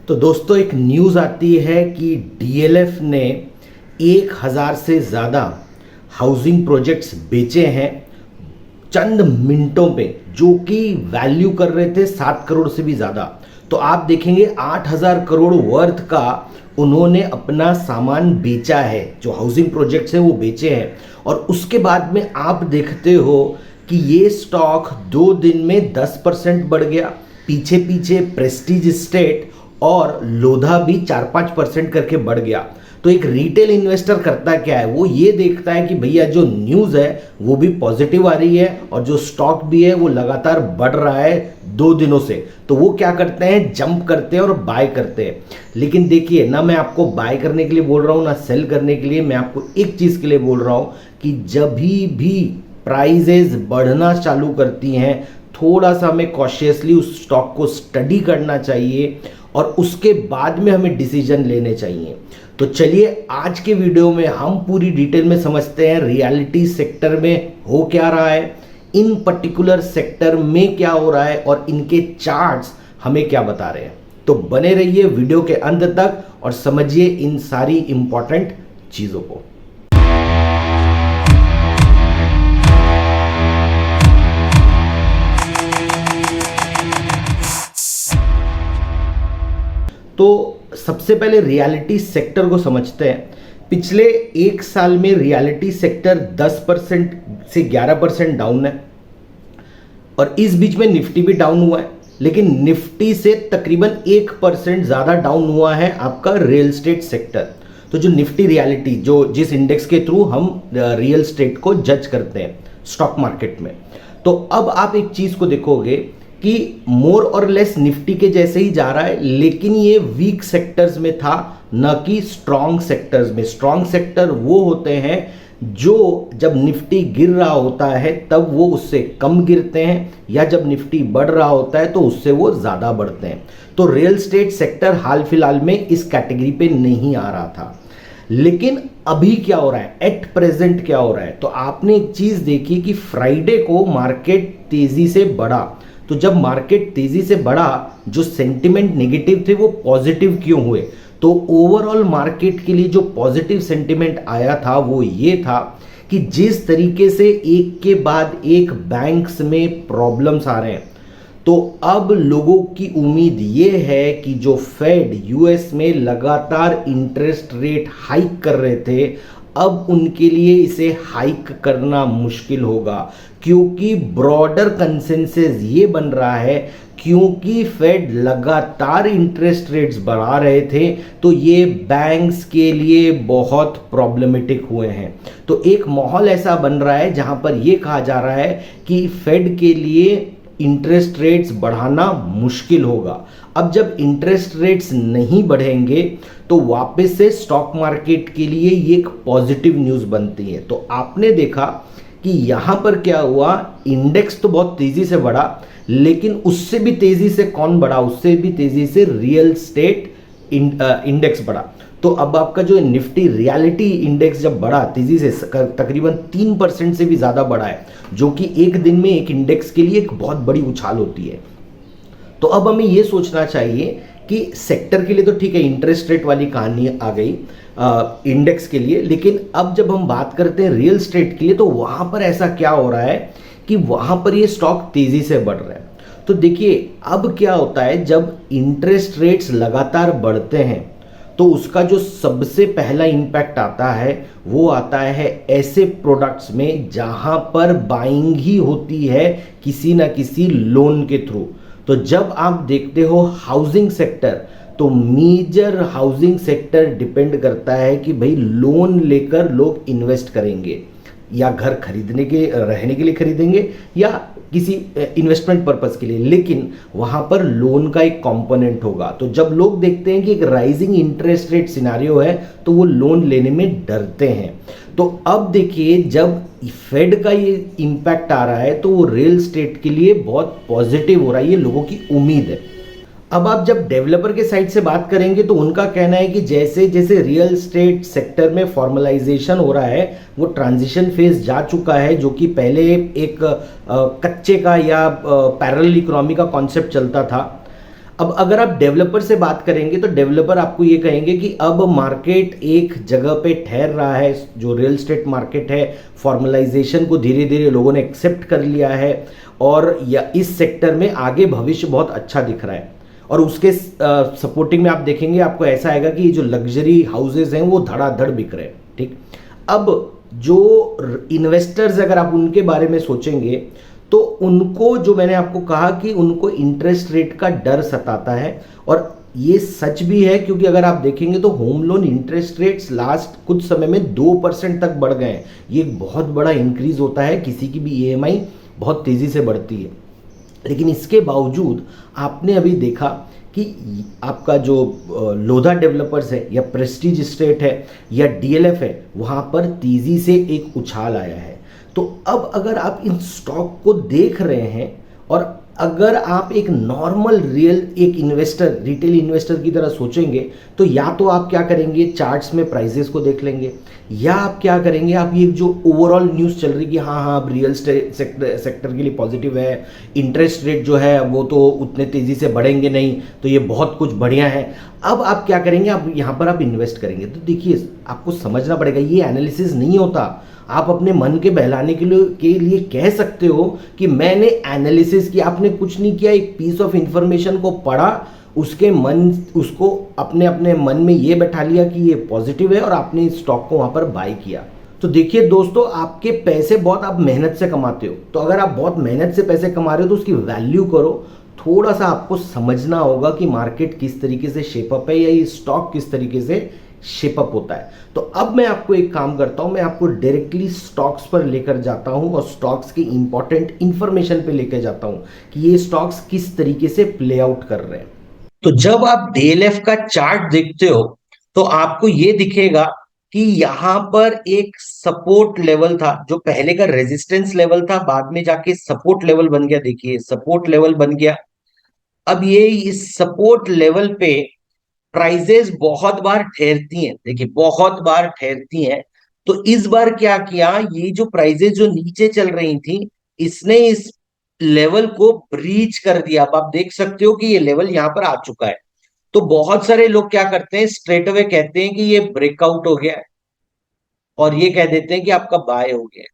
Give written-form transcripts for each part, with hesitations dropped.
तो दोस्तों एक न्यूज़ आती है कि डीएलएफ ने 1000 से ज़्यादा हाउसिंग प्रोजेक्ट्स बेचे हैं चंद मिनटों पे, जो कि वैल्यू कर रहे थे 7 करोड़ से भी ज़्यादा। तो आप देखेंगे 8000 करोड़ वर्थ का उन्होंने अपना सामान बेचा है, जो हाउसिंग प्रोजेक्ट्स है वो बेचे हैं। और उसके बाद में आप देखते हो कि ये स्टॉक 2 दिन में 10% बढ़ गया। पीछे पीछे प्रेस्टीज स्टेट और लोधा भी 4-5% करके बढ़ गया। तो एक रिटेल इन्वेस्टर करता क्या है, वो ये देखता है कि भैया जो न्यूज़ है वो भी पॉजिटिव आ रही है और जो स्टॉक भी है वो लगातार बढ़ रहा है 2 दिनों से, तो वो क्या करते हैं, जंप करते हैं और बाय करते हैं। लेकिन देखिए ना, मैं आपको बाय करने के लिए बोल रहा हूँ ना सेल करने के लिए, मैं आपको एक चीज़ के लिए बोल रहा हूँ कि जब भी प्राइजेज बढ़ना चालू करती हैं, थोड़ा सा हमें कॉशियसली उस स्टॉक को स्टडी करना चाहिए और उसके बाद में हमें डिसीजन लेने चाहिए। तो चलिए आज के वीडियो में हम पूरी डिटेल में समझते हैं रियलिटी सेक्टर में हो क्या रहा है, इन पर्टिकुलर सेक्टर में क्या हो रहा है और इनके चार्ट्स हमें क्या बता रहे हैं। तो बने रहिए वीडियो के अंत तक और समझिए इन सारी इंपॉर्टेंट चीज़ों को। तो सबसे पहले रियलिटी सेक्टर को समझते हैं। पिछले 1 साल में रियलिटी सेक्टर 10% से 11% डाउन है और इस बीच में निफ्टी भी डाउन हुआ है, लेकिन निफ्टी से तकरीबन 1% ज़्यादा डाउन हुआ है आपका रियल एस्टेट सेक्टर। तो जो निफ्टी रियलिटी, जो जिस इंडेक्स के थ्रू हम रियल एस्टेट को जज करते हैं स्टॉक मार्केट में, तो अब आप एक चीज़ को देखोगे कि मोर और लेस निफ्टी के जैसे ही जा रहा है, लेकिन ये वीक सेक्टर्स में था, न कि स्ट्रॉन्ग सेक्टर्स में। स्ट्रॉन्ग सेक्टर वो होते हैं जो जब निफ्टी गिर रहा होता है तब वो उससे कम गिरते हैं, या जब निफ्टी बढ़ रहा होता है तो उससे वो ज़्यादा बढ़ते हैं। तो रियल एस्टेट सेक्टर हाल फिलहाल में इस कैटेगरी पे नहीं आ रहा था। लेकिन अभी क्या हो रहा है, एट प्रेजेंट क्या हो रहा है, तो आपने एक चीज़ देखी कि फ्राइडे को मार्केट तेज़ी से बढ़ा। तो जब मार्केट तेजी से बढ़ा, जो सेंटिमेंट नेगेटिव थे वो पॉजिटिव क्यों हुए? तो ओवरऑल मार्केट के लिए जो पॉजिटिव सेंटिमेंट आया था वो ये था कि जिस तरीके से एक के बाद एक बैंक्स में प्रॉब्लम्स आ रहे हैं, तो अब लोगों की उम्मीद ये है कि जो फेड यूएस में लगातार इंटरेस्ट रेट हाइक कर रहे थे, अब उनके लिए इसे हाइक करना मुश्किल होगा, क्योंकि ब्रॉडर कंसेंसस ये बन रहा है, क्योंकि फेड लगातार इंटरेस्ट रेट्स बढ़ा रहे थे तो ये बैंक्स के लिए बहुत प्रॉब्लमेटिक हुए हैं। तो एक माहौल ऐसा बन रहा है जहां पर ये कहा जा रहा है कि फेड के लिए इंटरेस्ट रेट्स बढ़ाना मुश्किल होगा। अब जब इंटरेस्ट रेट्स नहीं बढ़ेंगे तो वापस से स्टॉक मार्केट के लिए ये एक पॉजिटिव न्यूज़ बनती है। तो आपने देखा कि यहाँ पर क्या हुआ, इंडेक्स तो बहुत तेज़ी से बढ़ा, लेकिन उससे भी तेज़ी से कौन बढ़ा, उससे भी तेज़ी से रियल एस्टेट इंडेक्स बढ़ा। तो अब आपका जो निफ्टी रियलिटी इंडेक्स जब बढ़ा तेज़ी से, तकरीबन 3% से भी ज़्यादा बढ़ा है, जो कि एक दिन में एक इंडेक्स के लिए एक बहुत बड़ी उछाल होती है। तो अब हमें ये सोचना चाहिए कि सेक्टर के लिए तो ठीक है, इंटरेस्ट रेट वाली कहानी आ गई इंडेक्स के लिए, लेकिन अब जब हम बात करते हैं रियल एस्टेट के लिए, तो वहाँ पर ऐसा क्या हो रहा है कि वहाँ पर ये स्टॉक तेज़ी से बढ़ रहा है। तो देखिए अब क्या होता है, जब इंटरेस्ट रेट्स लगातार बढ़ते हैं तो उसका जो सबसे पहला इम्पैक्ट आता है वो आता है ऐसे प्रोडक्ट्स में जहाँ पर बाइंग ही होती है किसी ना किसी लोन के थ्रू। तो जब आप देखते हो हाउसिंग सेक्टर, तो मेजर हाउसिंग सेक्टर डिपेंड करता है कि भाई लोन लेकर लोग इन्वेस्ट करेंगे, या घर खरीदने के रहने के लिए खरीदेंगे या किसी इन्वेस्टमेंट पर्पस के लिए, लेकिन वहाँ पर लोन का एक कंपोनेंट होगा। तो जब लोग देखते हैं कि एक राइजिंग इंटरेस्ट रेट सिनारियो है तो वो लोन लेने में डरते हैं। तो अब देखिए जब फेड का ये इम्पैक्ट आ रहा है तो वो रियल एस्टेट के लिए बहुत पॉजिटिव हो रहा है, ये लोगों की उम्मीद है। अब आप जब डेवलपर के साइड से बात करेंगे तो उनका कहना है कि जैसे जैसे रियल एस्टेट सेक्टर में फॉर्मलाइजेशन हो रहा है, वो ट्रांजिशन फेज जा चुका है, जो कि पहले एक कच्चे का या पैरेलल इकोनॉमी का कॉन्सेप्ट चलता था, अब अगर आप डेवलपर से बात करेंगे तो डेवलपर आपको ये कहेंगे कि अब मार्केट एक जगह पे ठहर रहा है, जो रियल एस्टेट मार्केट है फॉर्मलाइजेशन को धीरे धीरे लोगों ने एक्सेप्ट कर लिया है और या इस सेक्टर में आगे भविष्य बहुत अच्छा दिख रहा है। और उसके सपोर्टिंग में आप देखेंगे आपको ऐसा आएगा कि ये जो लग्जरी हाउसेज हैं वो धड़ाधड़ बिक रहे हैं। ठीक, अब जो इन्वेस्टर्स अगर आप उनके बारे में सोचेंगे तो उनको, जो मैंने आपको कहा कि उनको इंटरेस्ट रेट का डर सताता है, और ये सच भी है क्योंकि अगर आप देखेंगे तो home loan interest rates last कुछ समय में 2% तक बढ़ गए हैं। ये एक बहुत बड़ा इंक्रीज होता है, किसी की भी ईएमआई बहुत तेजी से बढ़ती है। लेकिन इसके बावजूद आपने अभी देखा कि आपका जो लोधा डेवलपर्स है या प्रेस्टीज स्टेट है या डीएलएफ है, वहाँ पर तेजी से एक उछाल आया है। तो अब अगर आप इन स्टॉक को देख रहे हैं और अगर आप एक नॉर्मल एक इन्वेस्टर, रिटेल इन्वेस्टर की तरह सोचेंगे, तो या तो आप क्या करेंगे, चार्ट्स में प्राइसेस को देख लेंगे, या आप क्या करेंगे, आप ये जो ओवरऑल न्यूज़ चल रही है कि हाँ हाँ अब रियल सेक्टर के लिए पॉजिटिव है, इंटरेस्ट रेट जो है वो तो उतने तेज़ी से बढ़ेंगे नहीं, तो ये बहुत कुछ बढ़िया है। अब आप क्या करेंगे, आप यहाँ पर आप इन्वेस्ट करेंगे। तो देखिए आपको समझना पड़ेगा, ये एनालिसिस नहीं होता। आप अपने मन के बहलाने के लिए कह सकते हो कि मैंने एनालिसिस किया, आपने कुछ नहीं किया, एक पीस ऑफ इंफॉर्मेशन को पढ़ा, उसको अपने अपने मन में ये बैठा लिया कि ये पॉजिटिव है और आपने इस स्टॉक को वहां पर बाय किया। तो देखिए दोस्तों, आपके पैसे बहुत आप मेहनत से कमाते हो, तो अगर आप बहुत मेहनत से पैसे कमा रहे हो तो उसकी वैल्यू करो। थोड़ा सा आपको समझना होगा कि मार्केट किस तरीके से शेपअप है या ये स्टॉक किस तरीके से शेपअप होता है। तो अब मैं आपको एक काम करता हूं, मैं आपको डायरेक्टली स्टॉक्स पर लेकर जाता हूं और स्टॉक्स की इंपॉर्टेंट इंफॉर्मेशन पे लेकर जाता हूं कि ये स्टॉक्स किस तरीके से प्ले आउट कर रहे हैं। तो जब आप डीएलएफ का चार्ट देखते हो तो आपको ये दिखेगा कि यहां पर एक सपोर्ट लेवल था, जो पहले का रेजिस्टेंस लेवल था, बाद में जाके सपोर्ट लेवल बन गया। देखिए सपोर्ट लेवल बन गया। अब ये इस सपोर्ट लेवल पे प्राइजेस बहुत बार ठहरती हैं। देखिए बहुत बार ठहरती हैं। तो इस बार क्या किया, ये जो प्राइजेस जो नीचे चल रही थी, इसने इस लेवल को ब्रीच कर दिया। अब आप देख सकते हो कि ये लेवल यहां पर आ चुका है। तो बहुत सारे लोग क्या करते हैं, स्ट्रेट अवे कहते हैं कि ये ब्रेकआउट हो गया है और ये कह देते हैं कि आपका बाय हो गया है।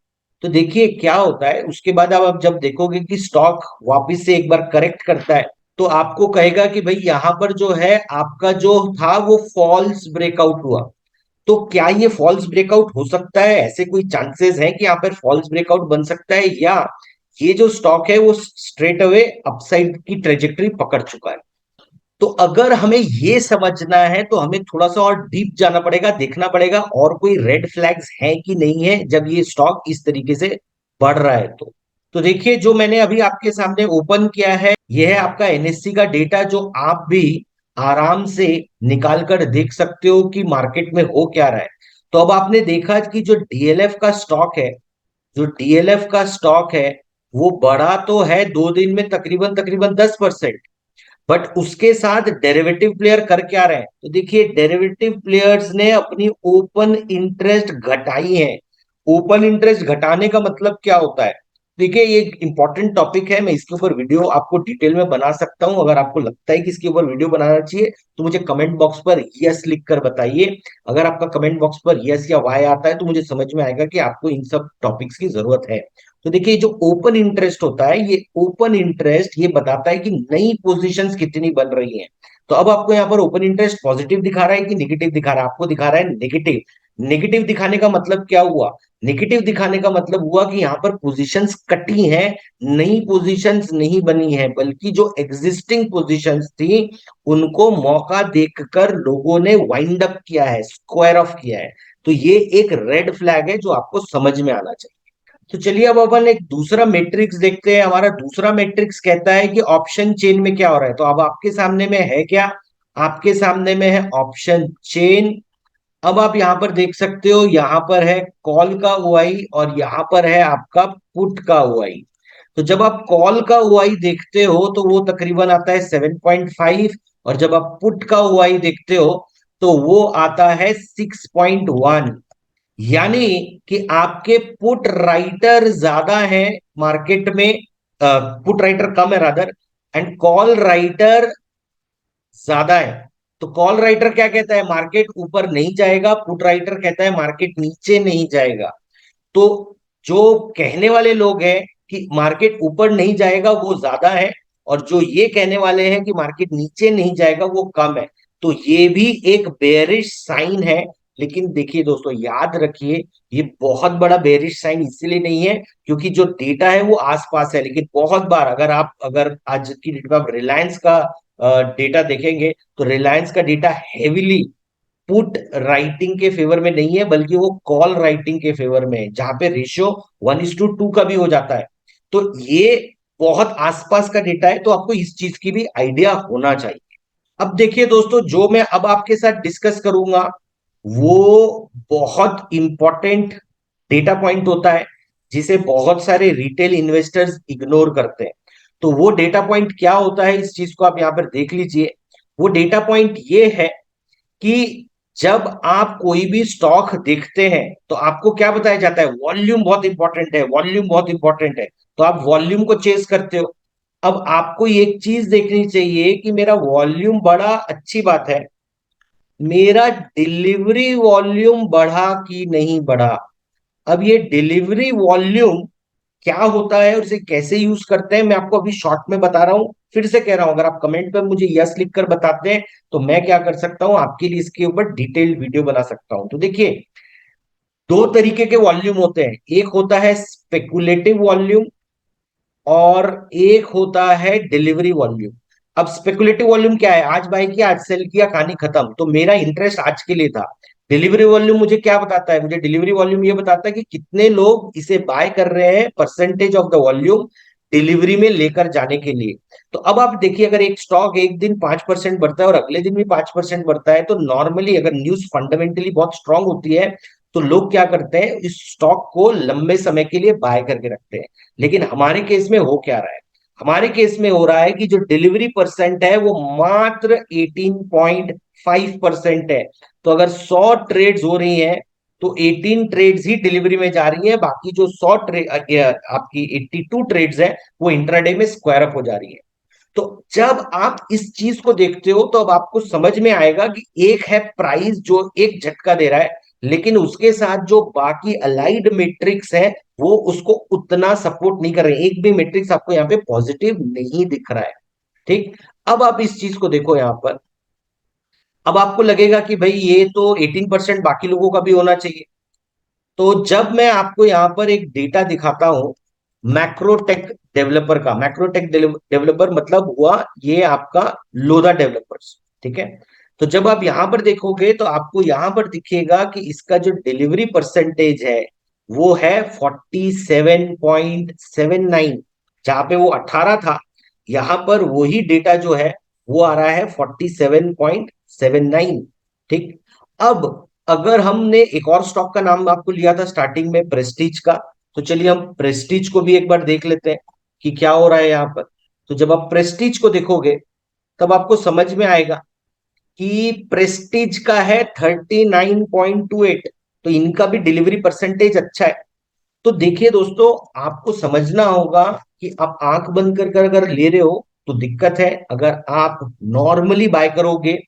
तो देखिए क्या होता है, उसके बाद अब आप जब देखोगे कि स्टॉक वापस से एक बार करेक्ट करता है तो आपको कहेगा कि भाई यहां पर जो है आपका जो था वो फॉल्स ब्रेकआउट हुआ। तो क्या ये फॉल्स ब्रेकआउट हो सकता है, ऐसे कोई चांसेस है कि यहाँ पर फॉल्स ब्रेकआउट बन सकता है, या ये जो स्टॉक है वो स्ट्रेट अवे अपसाइड की ट्रेजेक्टरी पकड़ चुका है? तो अगर हमें ये समझना है तो हमें थोड़ा सा और डीप जाना पड़ेगा, देखना पड़ेगा और कोई रेड फ्लैग्स है कि नहीं है जब ये स्टॉक इस तरीके से बढ़ रहा है। तो देखिए जो मैंने अभी आपके सामने ओपन किया है, यह है आपका एनएससी का डेटा, जो आप भी आराम से निकाल कर देख सकते हो कि मार्केट में हो क्या रहा है। तो अब आपने देखा कि जो डीएलएफ का स्टॉक है, जो डीएलएफ का स्टॉक है वो बढ़ा तो है 2 दिन में तकरीबन तकरीबन 10%। बट उसके साथ डेरिवेटिव प्लेयर कर क्या रहे हैं, तो देखिए डेरिवेटिव प्लेयर्स ने अपनी ओपन इंटरेस्ट घटाई है। ओपन इंटरेस्ट घटाने का मतलब क्या होता है? देखिए ये एक इंपॉर्टेंट टॉपिक है, मैं इसके ऊपर वीडियो आपको डिटेल में बना सकता हूं। अगर आपको लगता है कि इसके ऊपर वीडियो बनाना चाहिए तो मुझे कमेंट बॉक्स पर यस लिख कर बताइए। अगर आपका कमेंट बॉक्स पर यस या वाई आता है तो मुझे समझ में आएगा कि आपको इन सब टॉपिक्स की जरूरत है। तो देखिए जो ओपन इंटरेस्ट होता है, ये ओपन इंटरेस्ट ये बताता है कि नई पोजीशंस कितनी बन रही हैं। तो अब आपको यहाँ पर ओपन इंटरेस्ट पॉजिटिव दिखा रहा है कि निगेटिव दिखा रहा है? आपको दिखा रहा है नेगेटिव। नेगेटिव दिखाने का मतलब क्या हुआ? नेगेटिव दिखाने का मतलब हुआ कि यहाँ पर पोजीशंस कटी हैं, नई पोजीशंस नहीं बनी है, बल्कि जो एग्जिस्टिंग पोजीशंस थी उनको मौका देखकर लोगों ने वाइंड अप किया है, स्क्वायर ऑफ किया है। तो ये एक रेड फ्लैग है जो आपको समझ में आना चाहिए। तो चलिए अब अपन एक दूसरा मैट्रिक्स देखते हैं। हमारा दूसरा मैट्रिक्स कहता है कि ऑप्शन चेन में क्या हो रहा है। तो अब आपके सामने में है क्या? आपके सामने में है ऑप्शन चेन। अब आप यहां पर देख सकते हो, यहां पर है कॉल का ओआई और यहां पर है आपका पुट का ओआई। तो जब आप कॉल का ओआई देखते हो तो वो तकरीबन आता है 7.5, और जब आप पुट का ओआई देखते हो तो वो आता है 6.1। यानी कि आपके पुट राइटर ज्यादा है मार्केट में, पुट राइटर कम है रादर, एंड कॉल राइटर ज्यादा है। तो कॉल राइटर क्या कहता है, मार्केट ऊपर नहीं जाएगा, पुट राइटर कहता है मार्केट नीचे नहीं जाएगा। तो जो कहने वाले लोग हैं कि मार्केट ऊपर नहीं जाएगा वो ज्यादा है, और जो ये कहने वाले हैं कि मार्केट नीचे नहीं जाएगा वो कम है। तो ये भी एक बेयरिश साइन है। लेकिन देखिए दोस्तों, याद रखिए, ये बहुत बड़ा बेयरिश साइन इसलिए नहीं है क्योंकि जो डेटा है वो आसपास है। लेकिन बहुत बार अगर आज की डेट में आप रिलायंस का डेटा देखेंगे, तो रिलायंस का डेटा हेविली पुट राइटिंग के फेवर में नहीं है, बल्कि वो कॉल राइटिंग के फेवर में है, जहां पे रेशियो 1:2 का भी हो जाता है। तो ये बहुत आसपास का डेटा है, तो आपको इस चीज की भी आइडिया होना चाहिए। अब देखिए दोस्तों, जो मैं अब आपके साथ डिस्कस करूंगा वो बहुत इंपॉर्टेंट डेटा पॉइंट होता है, जिसे बहुत सारे रिटेल इन्वेस्टर्स इग्नोर करते हैं। तो वो डेटा पॉइंट क्या होता है, इस चीज को आप यहां पर देख लीजिए। वो डेटा पॉइंट ये है कि जब आप कोई भी स्टॉक देखते हैं तो आपको क्या बताया जाता है, वॉल्यूम बहुत इंपॉर्टेंट है, वॉल्यूम बहुत इंपॉर्टेंट है। तो आप वॉल्यूम को चेस करते हो। अब आपको एक चीज देखनी चाहिए कि मेरा वॉल्यूम बढ़ा, अच्छी बात है, मेरा डिलीवरी वॉल्यूम बढ़ा कि नहीं बढ़ा। अब ये डिलीवरी वॉल्यूम क्या होता है और इसे कैसे यूज करते हैं, मैं आपको अभी शॉर्ट में बता रहा हूं। फिर से कह रहा हूं, अगर आप कमेंट पे मुझे यस लिखकर बताते हैं तो मैं क्या कर सकता हूं, आपके लिए इसके ऊपर डिटेल्ड वीडियो बना सकता हूं। तो देखिए, दो तरीके के वॉल्यूम होते हैं, एक होता है स्पेकुलेटिव वॉल्यूम और एक होता है डिलीवरी वॉल्यूम। अब स्पेकुलेटिव वॉल्यूम क्या है, आज बाय किया, आज सेल किया, कहानी खत्म, तो मेरा इंटरेस्ट आज के लिए था। डिलीवरी वॉल्यूम मुझे क्या बताता है, मुझे डिलीवरी वॉल्यूम ये बताता है कि कितने लोग इसे बाय कर रहे हैं, percentage of the volume delivery में लेकर जाने के लिए। तो अब आप देखिए, अगर एक स्टॉक एक दिन 5% बढ़ता है और अगले दिन भी 5% बढ़ता है, तो नॉर्मली अगर न्यूज फंडामेंटली बहुत स्ट्रांग होती है तो लोग क्या करते हैं, इस स्टॉक को लंबे समय के लिए बाय करके रखते हैं। लेकिन हमारे केस में हो क्या रहा है, हमारे केस में हो रहा है कि जो डिलीवरी परसेंट है वो मात्र 18.5% है। तो अगर 100 ट्रेड्स हो रही हैं तो 18 ट्रेड्स ही डिलीवरी में जा रही है, बाकी जो 100 ट्रेड आपकी 82 ट्रेड्स है वो इंट्राडे में स्क्वायर अप हो जा रही है। तो जब आप इस चीज को देखते हो तो अब आपको समझ में आएगा कि एक है प्राइस जो एक झटका दे रहा है, लेकिन उसके साथ जो बाकी अलाइड मैट्रिक्स है वो उसको उतना सपोर्ट नहीं कर रहे, एक भी मैट्रिक्स आपको यहाँ पे पॉजिटिव नहीं दिख रहा है। ठीक। अब आप इस चीज को देखो यहाँ पर, अब आपको लगेगा कि भाई ये तो 18% बाकी लोगों का भी होना चाहिए। तो जब मैं आपको यहां पर एक डेटा दिखाता हूं मैक्रोटेक डेवलपर का, मैक्रोटेक डेवलपर मतलब हुआ ये आपका लोधा डेवलपर्स, ठीक है। तो जब आप यहां पर देखोगे तो आपको यहां पर दिखेगा कि इसका जो डिलीवरी परसेंटेज है वो है 47.79। जहां पे वो 18 था, यहां पर वही डेटा जो है वो आ रहा है 47.79। ठीक। अब अगर हमने एक और स्टॉक का नाम आपको लिया था स्टार्टिंग में, प्रेस्टीज का, तो चलिए हम प्रेस्टीज को भी एक बार देख लेते हैं कि क्या हो रहा है यहाँ पर। तो जब आप प्रेस्टीज को देखोगे तब आपको समझ में आएगा कि प्रेस्टीज का है 39.28। तो इनका भी डिलीवरी परसेंटेज अच्छा है। तो देखिए दोस्तों, आपको समझना होगा कि आप आंख बंद कर कर अगर ले रहे हो तो दिक्कत है, अगर आप नॉर्मली बाय करोगे,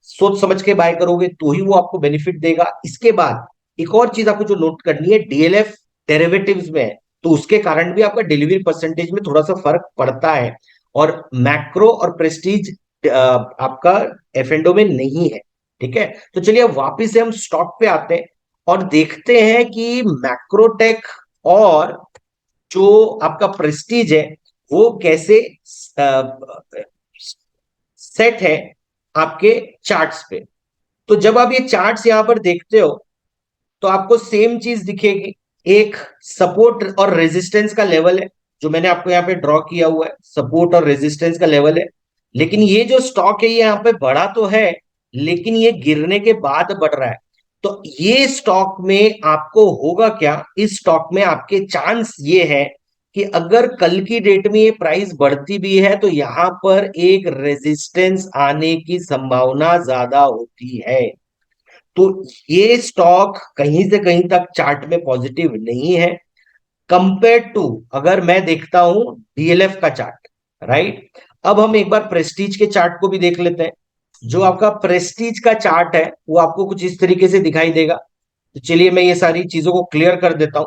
सोच समझ के बाय करोगे, तो ही वो आपको बेनिफिट देगा। इसके बाद एक और चीज आपको जो नोट करनी है, डीएलएफ डेरिवेटिव्स में है, तो उसके कारण भी आपका डिलीवरी परसेंटेज में थोड़ा सा फर्क पड़ता है, और मैक्रो और प्रेस्टीज आपका एफ एंडो में नहीं है। ठीक है। तो चलिए अब वापिस से हम स्टॉक पे आते हैं और देखते हैं कि मैक्रोटेक और जो आपका प्रेस्टीज है वो कैसे सेट है आपके चार्ट्स पे। तो जब आप ये चार्ट्स यहां पर देखते हो तो आपको सेम चीज दिखेगी, एक सपोर्ट और रेजिस्टेंस का लेवल है जो मैंने आपको यहाँ पे ड्रॉ किया हुआ है, सपोर्ट और रेजिस्टेंस का लेवल है। लेकिन ये जो स्टॉक है ये यहाँ पे बढ़ा तो है, लेकिन ये गिरने के बाद बढ़ रहा है। तो ये स्टॉक में आपको होगा क्या, इस स्टॉक में आपके चांस ये है कि अगर कल की डेट में ये प्राइस बढ़ती भी है तो यहां पर एक रेजिस्टेंस आने की संभावना ज्यादा होती है। तो ये स्टॉक कहीं से कहीं तक चार्ट में पॉजिटिव नहीं है कंपेयर टू, अगर मैं देखता हूं डीएलएफ का चार्ट। राइट। अब हम एक बार प्रेस्टीज के चार्ट को भी देख लेते हैं। जो आपका प्रेस्टीज का चार्ट है वो आपको कुछ इस तरीके से दिखाई देगा। तो चलिए मैं ये सारी चीजों को क्लियर कर देता हूं,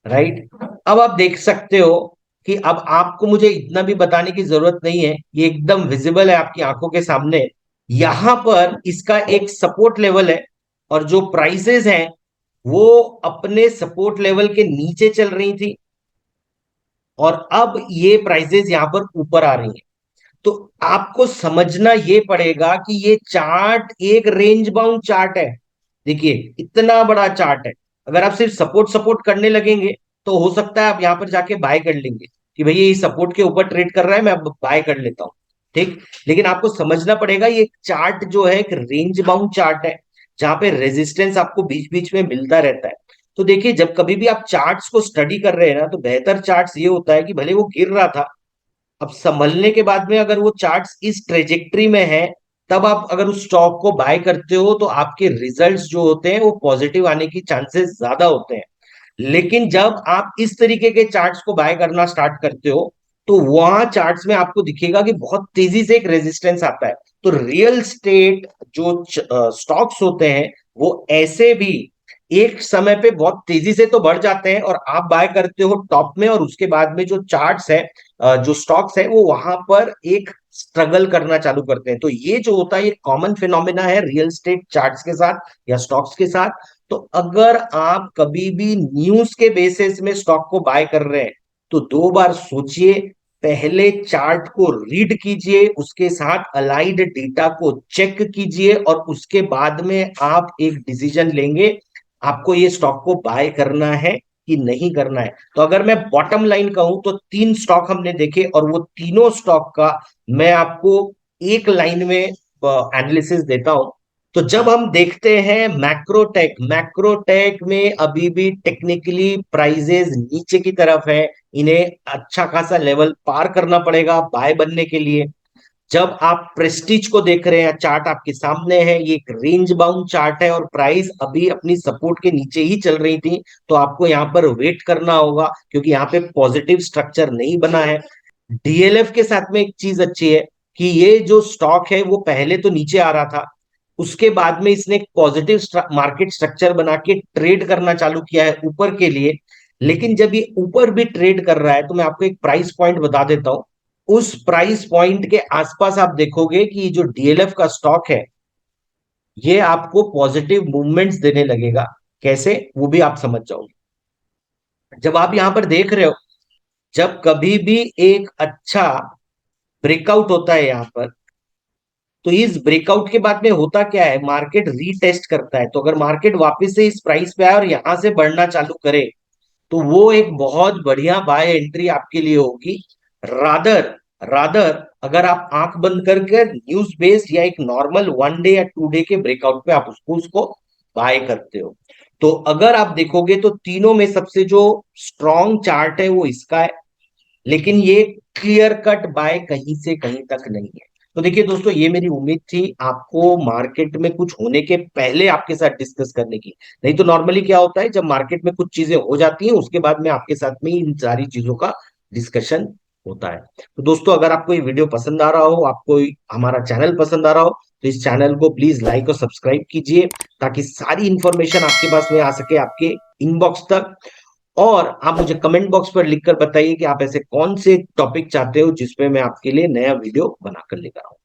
राइट। अब आप देख सकते हो कि अब आपको मुझे इतना भी बताने की जरूरत नहीं है, ये एकदम विजिबल है आपकी आंखों के सामने। यहां पर इसका एक सपोर्ट लेवल है और जो प्राइसेस हैं वो अपने सपोर्ट लेवल के नीचे चल रही थी और अब ये प्राइसेस यहां पर ऊपर आ रही हैं। तो आपको समझना ये पड़ेगा कि ये चार्ट एक रेंज बाउंड चार्ट है। देखिए इतना बड़ा चार्ट है, अगर आप सिर्फ सपोर्ट सपोर्ट करने लगेंगे तो हो सकता है आप यहां पर जाके बाय कर लेंगे कि भैया ये सपोर्ट के ऊपर ट्रेड कर रहा है, मैं अब बाय कर लेता हूं, ठीक। लेकिन आपको समझना पड़ेगा ये चार्ट जो है एक रेंज बाउंड चार्ट है, जहां पे रेजिस्टेंस आपको बीच बीच में मिलता रहता है। तो देखिए जब कभी भी आप चार्ट्स को स्टडी कर रहे हैं ना, तो बेहतर चार्ट्स ये होता है कि भले वो गिर रहा था, अब संभलने के बाद में अगर वो चार्ट्स इस ट्रेजेक्ट्री में है, तब आप अगर उस स्टॉक को बाय करते हो तो आपके रिजल्ट्स जो होते हैं वो पॉजिटिव आने की चांसेस ज्यादा होते हैं। लेकिन जब आप इस तरीके के चार्ट्स को बाय करना स्टार्ट करते हो तो वहां चार्ट्स में आपको दिखेगा कि बहुत तेजी से एक रेजिस्टेंस आता है। तो रियल स्टेट जो स्टॉक्स होते हैं वो ऐसे भी एक समय पे बहुत तेजी से तो बढ़ जाते हैं और आप बाय करते हो टॉप में, और उसके बाद में जो चार्ट्स है, जो स्टॉक्स है, वो वहां पर एक स्ट्रगल करना चालू करते हैं। तो ये जो होता है ये कॉमन फिनोमिना है रियल स्टेट चार्ट्स के साथ या स्टॉक्स के साथ। तो अगर आप कभी भी न्यूज के बेसिस में स्टॉक को बाय कर रहे हैं तो दो बार सोचिए, पहले चार्ट को रीड कीजिए, उसके साथ अलाइड डेटा को चेक कीजिए और उसके बाद में आप एक डिसीजन लेंगे आपको ये स्टॉक को बाय करना है कि नहीं करना है। तो अगर मैं बॉटम लाइन कहूं तो तीन स्टॉक हमने देखे और वो तीनों स्टॉक का मैं आपको एक लाइन में एनालिसिस देता हूं। तो जब हम देखते हैं मैक्रोटेक, मैक्रोटेक में अभी भी टेक्निकली प्राइजेस नीचे की तरफ है, इन्हें अच्छा खासा लेवल पार करना पड़ेगा बाय बनने के लिए। जब आप प्रेस्टीज को देख रहे हैं, चार्ट आपके सामने है, ये एक रेंज बाउंड चार्ट है और प्राइस अभी अपनी सपोर्ट के नीचे ही चल रही थी, तो आपको यहां पर वेट करना होगा क्योंकि यहाँ पे पॉजिटिव स्ट्रक्चर नहीं बना है। डीएलएफ के साथ में एक चीज अच्छी है कि ये जो स्टॉक है वो पहले तो नीचे आ रहा था, उसके बाद में इसने एक पॉजिटिव मार्केट स्ट्रक्चर बना के ट्रेड करना चालू किया है ऊपर के लिए। लेकिन जब ये ऊपर भी ट्रेड कर रहा है तो मैं आपको एक प्राइस पॉइंट बता देता हूं, उस प्राइस पॉइंट के आसपास आप देखोगे कि जो डीएलएफ का स्टॉक है ये आपको पॉजिटिव मूवमेंट्स देने लगेगा। कैसे, वो भी आप समझ जाओगे जब आप यहां पर देख रहे हो। जब कभी भी एक अच्छा ब्रेकआउट होता है यहां पर, तो इस ब्रेकआउट के बाद में होता क्या है, मार्केट रीटेस्ट करता है। तो अगर मार्केट वापस से इस प्राइस पे आए और यहां से बढ़ना चालू करे तो वो एक बहुत बढ़िया बाय एंट्री आपके लिए होगी। रादर रादर अगर आप आंख बंद करके न्यूज बेस्ड या एक नॉर्मल वन डे या टू डे के ब्रेकआउट पे आप उसको बाय करते हो। तो अगर आप देखोगे तो तीनों में सबसे जो स्ट्रॉन्ग चार्ट है वो इसका है, लेकिन ये क्लियर कट बाय कहीं से कहीं तक नहीं है। तो देखिए दोस्तों, ये मेरी उम्मीद थी आपको मार्केट में कुछ होने के पहले आपके साथ डिस्कस करने की। नहीं तो नॉर्मली क्या होता है, जब मार्केट में कुछ चीजें हो जाती हैं उसके बाद में आपके साथ में इन सारी चीजों का डिस्कशन होता है। तो दोस्तों, अगर आपको ये वीडियो पसंद आ रहा हो, आपको हमारा चैनल पसंद आ रहा हो, तो इस चैनल को प्लीज लाइक और सब्सक्राइब कीजिए ताकि सारी इंफॉर्मेशन आपके पास में आ सके, आपके इनबॉक्स तक। और आप मुझे कमेंट बॉक्स पर लिखकर बताइए कि आप ऐसे कौन से टॉपिक चाहते हो जिसपे मैं आपके लिए नया वीडियो बनाकर लेकर आऊं।